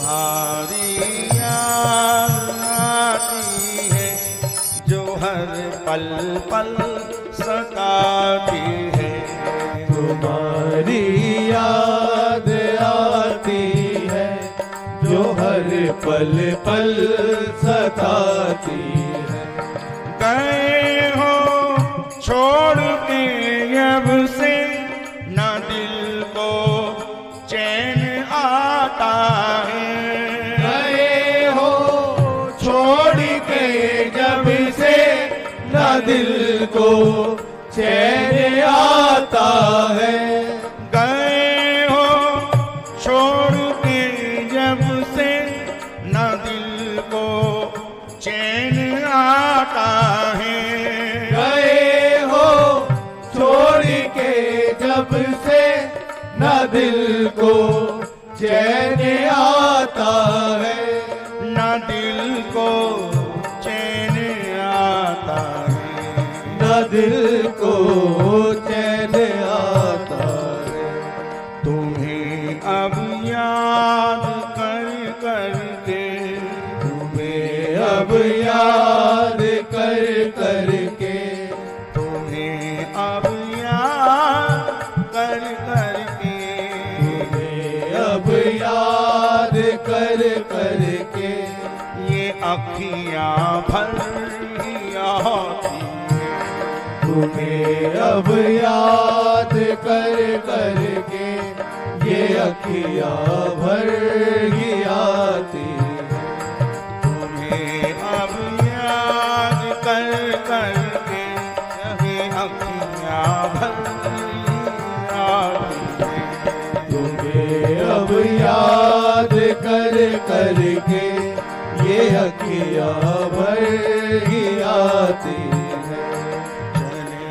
तुम्हारी याद आती है जो हर पल पल सताती है। तुम्हारी याद आती है जो हर पल पल सताती है। गए हो छोड़ के अब से ना दिल को चैन आता है। गए हो छोड़ के जब से ना दिल को चैन आता है। गए हो छोड़ के जब से ना दिल को चैन आता है। गए हो छोड़ के जब से ना दिल को चैन आता है। ना दिल को चैन आता है। ना दिल को चैन आता है। तुम्हें अब याद कर कर के, तुम्हें अब याद कर कर के, तुम्हें अब याद कर कर के, तुम्हें अब याद कर कर के, ये अखियाँ भर ही आती है। तुम्हें अब याद कर कर के, ये अखियाँ भर ही आती है। तुम्हें अब याद कर कर के, ये अखियाँ भर ही आती है। तुम्हें अब याद कर कर के, ये अखियाँ भर ही आती है। चले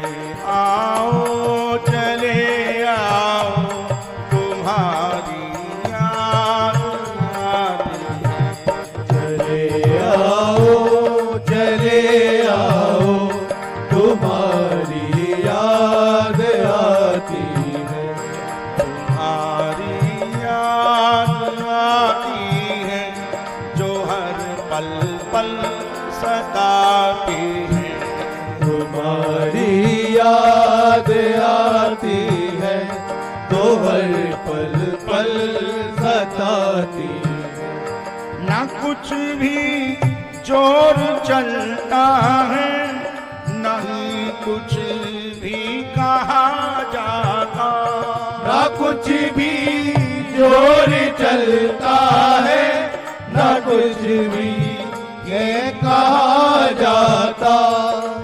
आओ तुम्हारी याद आती है। चले आओ तुम्हारी याद आती है। तुम्हारी याद आती है जो हर पल पल सताती है। तुम्हारी याद आती है तो हर पल पल सताती है। न कुछ भी जोर चलता है, नहीं कुछ भी कहा जाता। ना कुछ भी जोर चलता है, ना कुछ भी ये कहा जाता।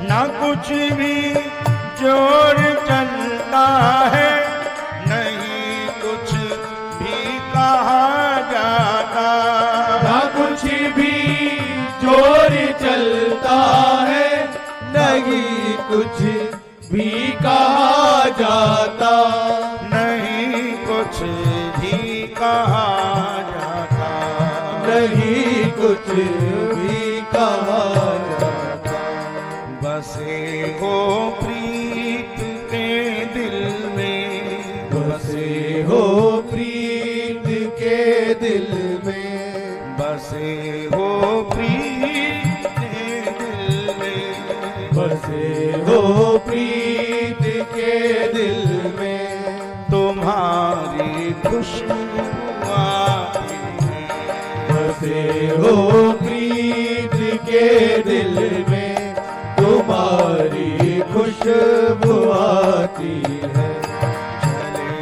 न कुछ भी जोर चलता है, नहीं कुछ भी कहा जाता। ना कुछ भी जोर चलता है, नहीं कुछ भी कहा जाता। नहीं कुछ भी कहा जाता। नहीं कुछ भी कहा जाता। बसे हो प्रीत के दिल में, बसे हो प्रीत के दिल में, बसे हो प्रीत के दिल में, बसे हो प्रीत के दिल में। तुम्हारी खुशबू आती है। बसे हो प्रीत के दिल में, तुम्हारी खुशबू आती है। चले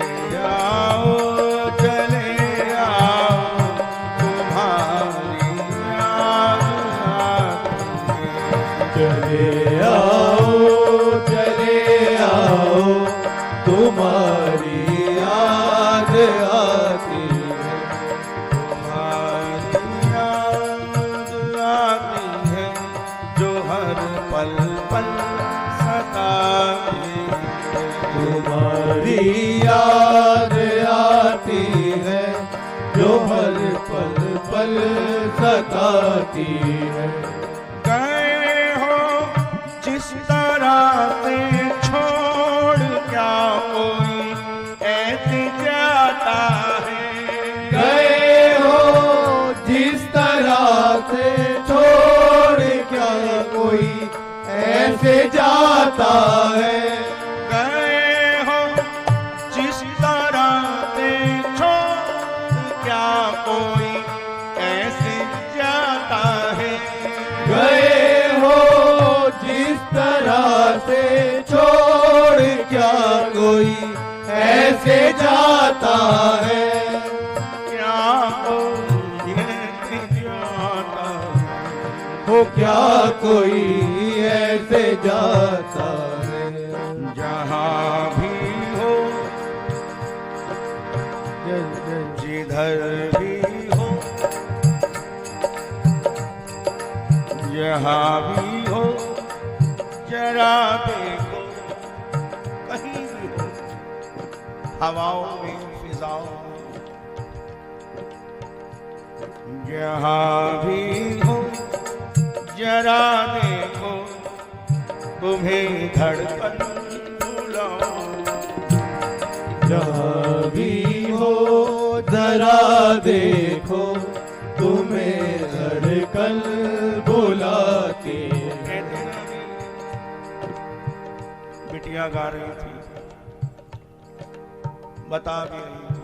आओ तुम्हारी याद आती है। चले आओ तुम्हारी याद आती है। तुम्हारी याद आती है जो हर पल पल सताती है। तुम्हारी याद आती है जो हर पल पल सताती है। गए हो जिस तरह से छोड़ क्या कोई ऐसे जाता है। गए हो जाता है। गए हो जिस तरह से छोड़ क्या कोई ऐसे जाता है। गए हो जिस तरह से छोड़ क्या कोई ऐसे जाता है। क्या कोई ऐसे जाता हो क्या कोई ऐसे जाता है। जहाँ भी हो जिधर भी हो, जहाँ भी हो जरा देखो, कहीं भी हो, हवाओं में फिजाओं में, जहाँ भी हो जरा देखो, तुम्हें धड़कन बुलाओ। जहाँ भी हो जरा देखो, तुम्हें धड़कन बुलाती है। बिटिया गा रही थी, बता भी रही थी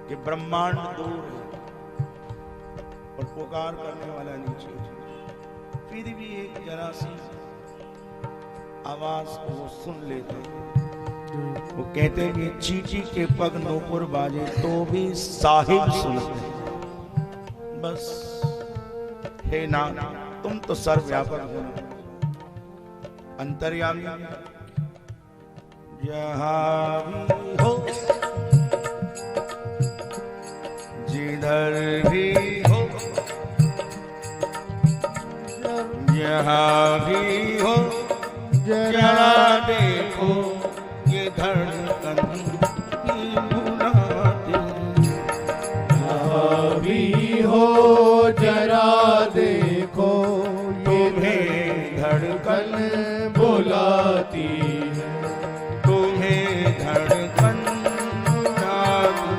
कि ब्रह्मांड दूर है और पुकार करने वाला नीचे है। फिर भी एक जरा सी आवाज को वो सुन लेते हैं। वो कहते हैं कि चींटी के पग नूपुर बाजे तो भी साहिब सुनते हैं। बस हे नाथ, तुम तो सर्वव्यापक हो, अंतर्यामी। जहाँ भी हो जिधर भी हो, जहाँ भी हो जरा देखो, ये धड़कन की बुलाती। जहाँ भी हो जरा देखो, तुम्हें धड़कन बुलाती है। तुम्हें धड़कन बुलाती,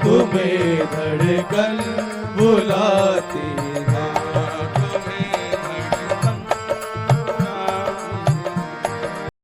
तुम्हें धड़कन बुलाती